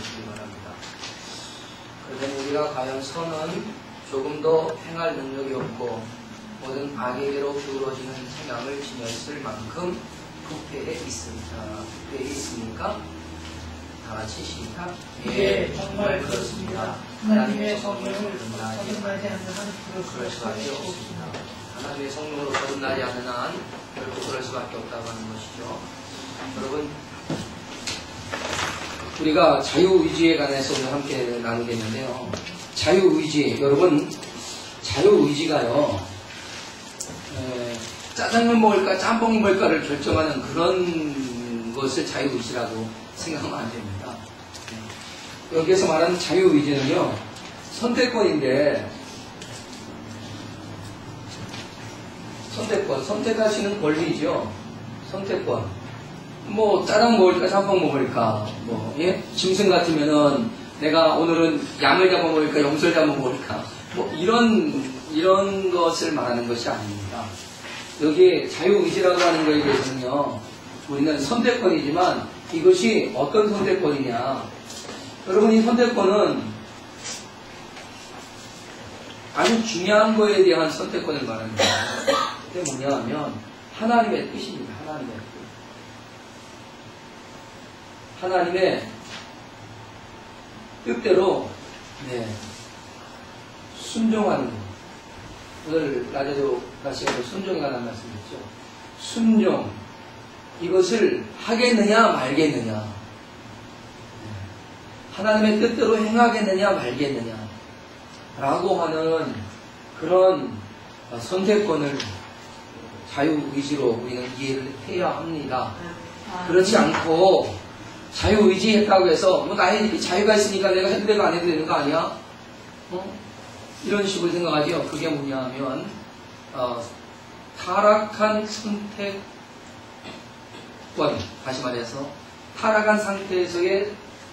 주시기 바랍니다. 그러면 우리가 과연 선은 조금 더 행할 능력이 없고 모든 악에게로 기울어지는 성향을 지녔을 만큼 부패에 있습니까? 다 같이 시작. 예, 정말 그렇습니다. 하나님의 성령을 거듭나지 않는 한 그럴 수밖에 없습니다. 하나님의 성령으로 거듭나지 않는 한 결코 그럴 수밖에 없다고 하는 것이죠. 여러분, 우리가 자유의지에 관해서 오늘 함께 나누겠는데요. 자유의지, 여러분, 자유의지가요, 짜장면 먹을까, 짬뽕 먹을까를 결정하는 그런 것을 자유의지라고 생각하면 안 됩니다. 여기에서 말하는 자유의지는요, 선택권인데, 선택하시는 권리죠. 선택권. 뭐 짜장 먹을까 짬뽕 먹을까 뭐 예? 짐승 같으면은 내가 오늘은 양을 잡아 먹을까 염소를 잡아 먹을까 뭐 이런 것을 말하는 것이 아닙니다. 여기 자유의지라고 하는 것에 대해서는요, 우리는 선택권이지만 이것이 어떤 선택권이냐, 여러분, 이 선택권은 아주 중요한 거에 대한 선택권을 말합니다. 그게 뭐냐 하면 하나님의 뜻입니다. 하나님의 뜻. 하나님의 뜻대로 순종하는 것. 오늘 낮에도 다시 한번 순종에 관한 말씀했죠. 순종. 이것을 하겠느냐 말겠느냐. 하나님의 뜻대로 행하겠느냐 말겠느냐. 라고 하는 그런 선택권을 자유의지로 우리는 이해를 해야 합니다. 그렇지 않고 자유의지 했다고 해서 뭐 나의 자유가 있으니까 내가 해도 되고 안 해도 되는 거 아니야? 이런 식으로 생각하죠. 그게 뭐냐 하면 타락한 선택권, 다시 말해서 타락한 상태에서의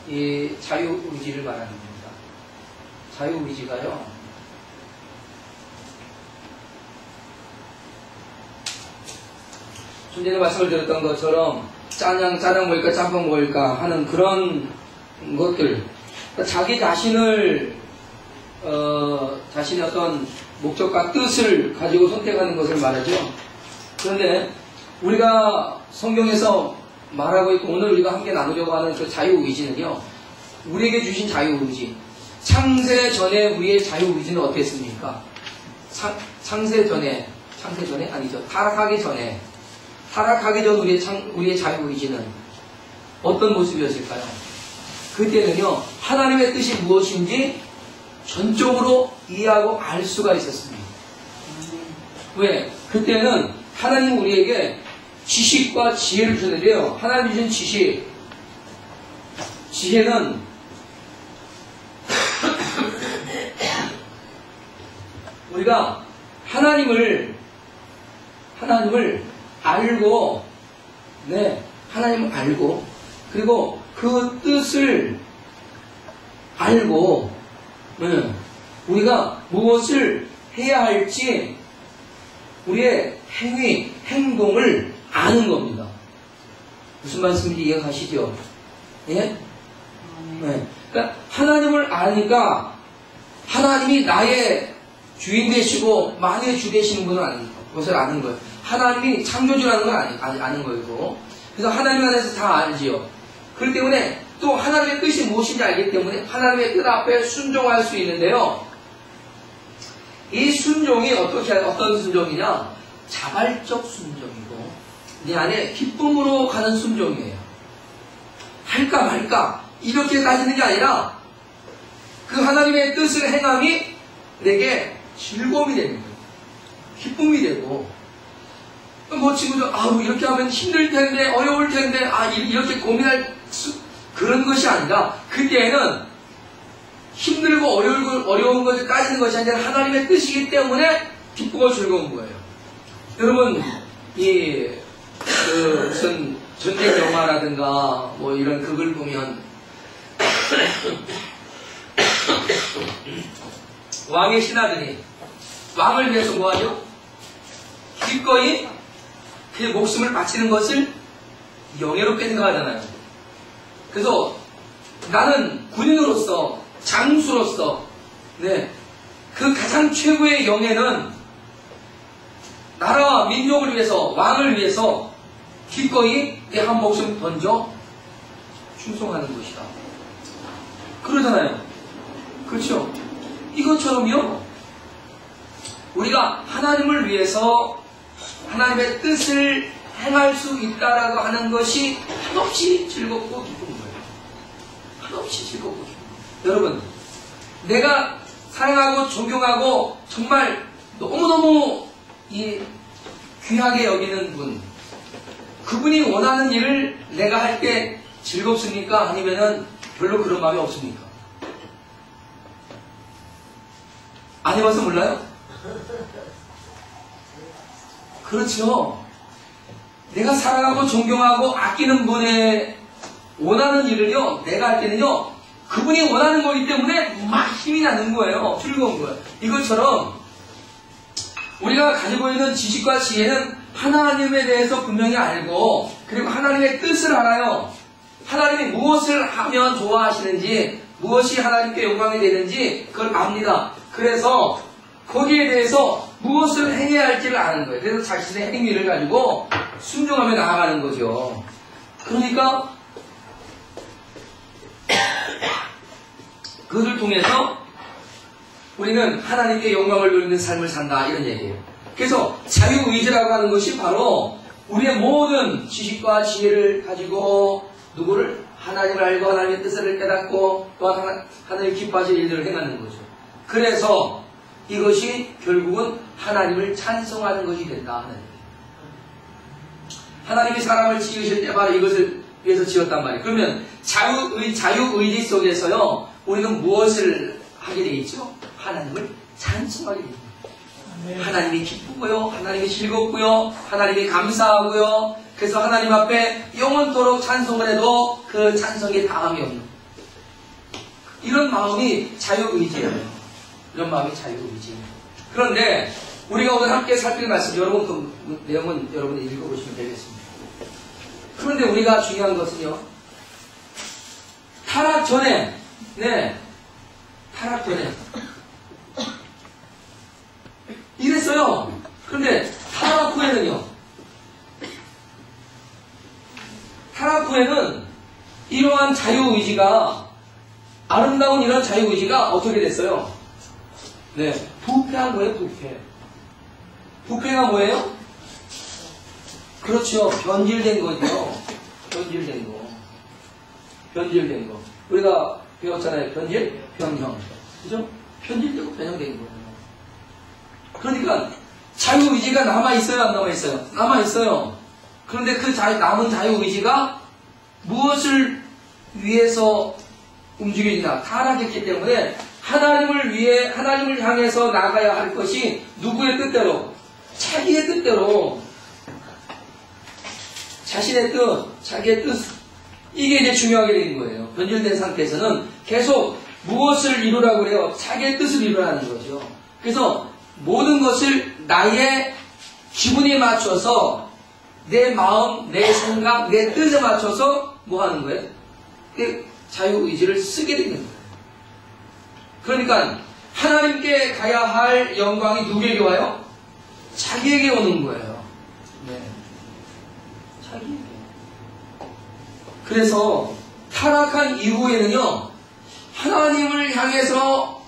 이 자유의지를 말하는 겁니다. 자유의지가요, 좀 전에 말씀을 드렸던 것처럼 짜장 먹을까 짬뽕 먹을까 하는 그런 것들, 그러니까 자기 자신을 자신의 어떤 목적과 뜻을 가지고 선택하는 것을 말하죠. 그런데 우리가 성경에서 말하고 있고 오늘 우리가 함께 나누려고 하는 그 자유의지는요, 우리에게 주신 자유의지, 창세 전에 우리의 자유의지는 어땠습니까? 창세 전에 아니죠. 타락하기 전 우리의 자유의지는 어떤 모습이었을까요? 그때는요, 하나님의 뜻이 무엇인지 전적으로 이해하고 알 수가 있었습니다. 왜? 그때는 하나님은 우리에게 지식과 지혜를 주는데요. 하나님 주신 지혜는 우리가 하나님을 알고, 하나님을 알고, 그리고 그 뜻을 알고, 우리가 무엇을 해야 할지 우리의 행동을 아는 겁니다. 무슨 말씀인지 이해가시죠? 예? 그러니까 하나님을 아니까 하나님이 나의 주인 되시고 만유의 주 되시는 분을 아는 것을 아는 거예요. 하나님이 창조주라는 걸 아는 거고, 그래서 하나님 안에서 다 알지요. 그렇기 때문에 또 하나님의 뜻이 무엇인지 알기 때문에 하나님의 뜻 앞에 순종할 수 있는데요. 이 순종이 어떤 순종이냐? 자발적 순종이고 내 안에 기쁨으로 가는 순종이에요. 할까 말까 이렇게 따지는 게 아니라 그 하나님의 뜻을 행함이 내게 즐거움이 되는 거예요. 기쁨이 되고, 뭐 친구들 이렇게 하면 힘들 텐데 어려울 텐데 이렇게 고민할 그런 것이 아니라, 그때에는 힘들고 어려운 것을 따지는 것이 아니라 하나님의 뜻이기 때문에 기쁘고 즐거운 거예요. 여러분, 무슨 전쟁 영화라든가 뭐 이런 극을 보면 왕의 신하들이 왕을 위해서 뭐하죠? 기꺼이 그의 목숨을 바치는 것을 영예롭게 생각하잖아요. 그래서 나는 군인으로서, 장수로서, 네, 그 가장 최고의 영예는 나라와 민족을 위해서, 왕을 위해서 기꺼이 내 한 목숨 던져 충성하는 것이다. 그러잖아요. 그렇죠? 이것처럼요, 우리가 하나님을 위해서 하나님의 뜻을 행할 수 있다라고 하는 것이 한없이 즐겁고 기쁜 거예요. 한없이 즐겁고 기쁜 거예요. 여러분, 내가 사랑하고 존경하고 정말 너무너무 귀하게 여기는 분, 그분이 원하는 일을 내가 할 때 즐겁습니까? 아니면은 별로 그런 마음이 없습니까? 안 해봐서 몰라요? 그렇죠. 내가 사랑하고 존경하고 아끼는 분의 원하는 일을요, 내가 할 때는요, 그분이 원하는 거기 때문에 막 힘이 나는 거예요. 즐거운 거예요. 이것처럼 우리가 가지고 있는 지식과 지혜는 하나님에 대해서 분명히 알고, 그리고 하나님의 뜻을 알아요. 하나님이 무엇을 하면 좋아하시는지, 무엇이 하나님께 영광이 되는지 그걸 압니다. 그래서 거기에 대해서 무엇을 행해야 할지를 아는 거예요. 그래서 자신의 행위를 가지고 순종하며 나아가는 거죠. 그러니까 그것을 통해서 우리는 하나님께 영광을 돌리는 삶을 산다, 이런 얘기예요. 그래서 자유의지라고 하는 것이 바로 우리의 모든 지식과 지혜를 가지고 누구를? 하나님을 알고 하나님의 뜻을 깨닫고 또한 하나님의 기뻐하실 일들을 행하는 거죠. 그래서 이것이 결국은 하나님을 찬송하는 것이 된다 하는 얘기예요. 하나님이 사람을 지으실 때 바로 이것을 위해서 지었단 말이에요. 그러면 자유의지 속에서요, 우리는 무엇을 하게 돼 있죠? 하나님을 찬송하게 됩니다. 하나님이 기쁘고요, 하나님이 즐겁고요, 하나님이 감사하고요. 그래서 하나님 앞에 영원토록 찬송을 해도 그 찬송에 당함이 없는, 이런 마음이 자유의지예요. 이런 마음이 자유의지예요. 그런데 우리가 오늘 함께 살필 말씀, 여러분 그 내용은 여러분이 읽어보시면 되겠습니다. 그런데 우리가 중요한 것은요, 타락 전에, 타락 전에 이랬어요. 그런데 타락 후에는요, 타락 후에는 이러한 자유의지가, 아름다운 이런 자유의지가 어떻게 됐어요? 부패한 거예요, 부패. 부패가 뭐예요? 그렇죠. 변질된 거죠. 변질된 거. 변질된 거. 우리가 배웠잖아요. 변질, 변형. 그죠? 변질되고 변형된 거예요. 그러니까 자유의지가 남아있어요, 안 남아있어요? 남아있어요. 그런데 그 남은 자유의지가 무엇을 위해서 움직이냐? 타락했기 때문에 하나님을 향해서 나가야 할 것이 누구의 뜻대로? 자기의 뜻대로. 자신의 뜻, 자기의 뜻. 이게 이제 중요하게 된 거예요. 변질된 상태에서는 계속 무엇을 이루라고 그래요? 자기의 뜻을 이루라는 거죠. 그래서 모든 것을 나의 기분에 맞춰서 내 마음, 내 생각, 내 뜻에 맞춰서 뭐 하는 거예요? 자유의지를 쓰게 되는 거예요. 그러니까 하나님께 가야 할 영광이 누구에게 와요? 자기에게 오는 거예요. 자기에게. 그래서 타락한 이후에는요, 하나님을 향해서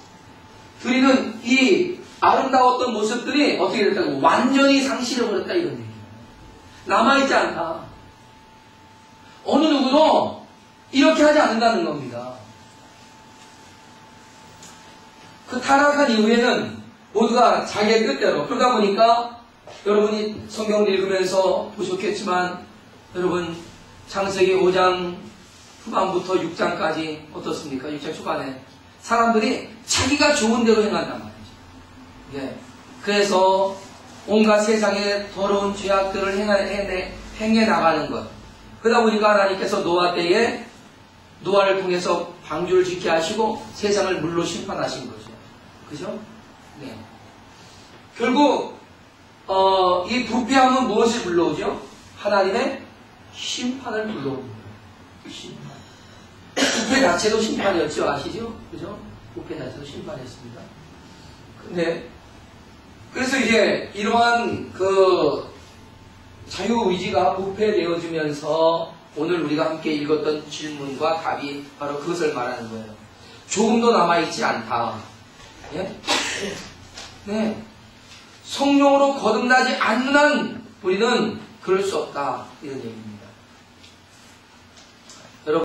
드리는 이 아름다웠던 모습들이 어떻게 됐다고? 완전히 상실해버렸다, 이런 얘기예요. 남아있지 않다. 어느 누구도 이렇게 하지 않는다는 겁니다. 그 타락한 이후에는 모두가 자기의 뜻대로, 그러다 보니까 여러분이 성경을 읽으면서 보셨겠지만, 여러분 창세기 5장 후반부터 6장까지 어떻습니까? 6장 초반에 사람들이 자기가 좋은 대로 행한단 말이죠. 그래서 온갖 세상의 더러운 죄악들을 행해 나가는 것. 그러다 보니까 하나님께서 노아 때에 노아를 통해서 방주를 짓게 하시고 세상을 물로 심판하신 거죠. 그죠? 결국 이 부패함은 무엇을 불러오죠? 하나님의 심판을 불러오는 거예요. 심판. 부패 자체도 심판이었죠. 아시죠? 그죠? 부패 자체도 심판이었습니다. 근데, 그래서 이제 이러한 그 자유의지가 부패되어지면서 오늘 우리가 함께 읽었던 질문과 답이 바로 그것을 말하는 거예요. 조금도 남아있지 않다. 예? 네. 성령으로 거듭나지 않는 한 우리는 그럴 수 없다. 이런 얘기입니다.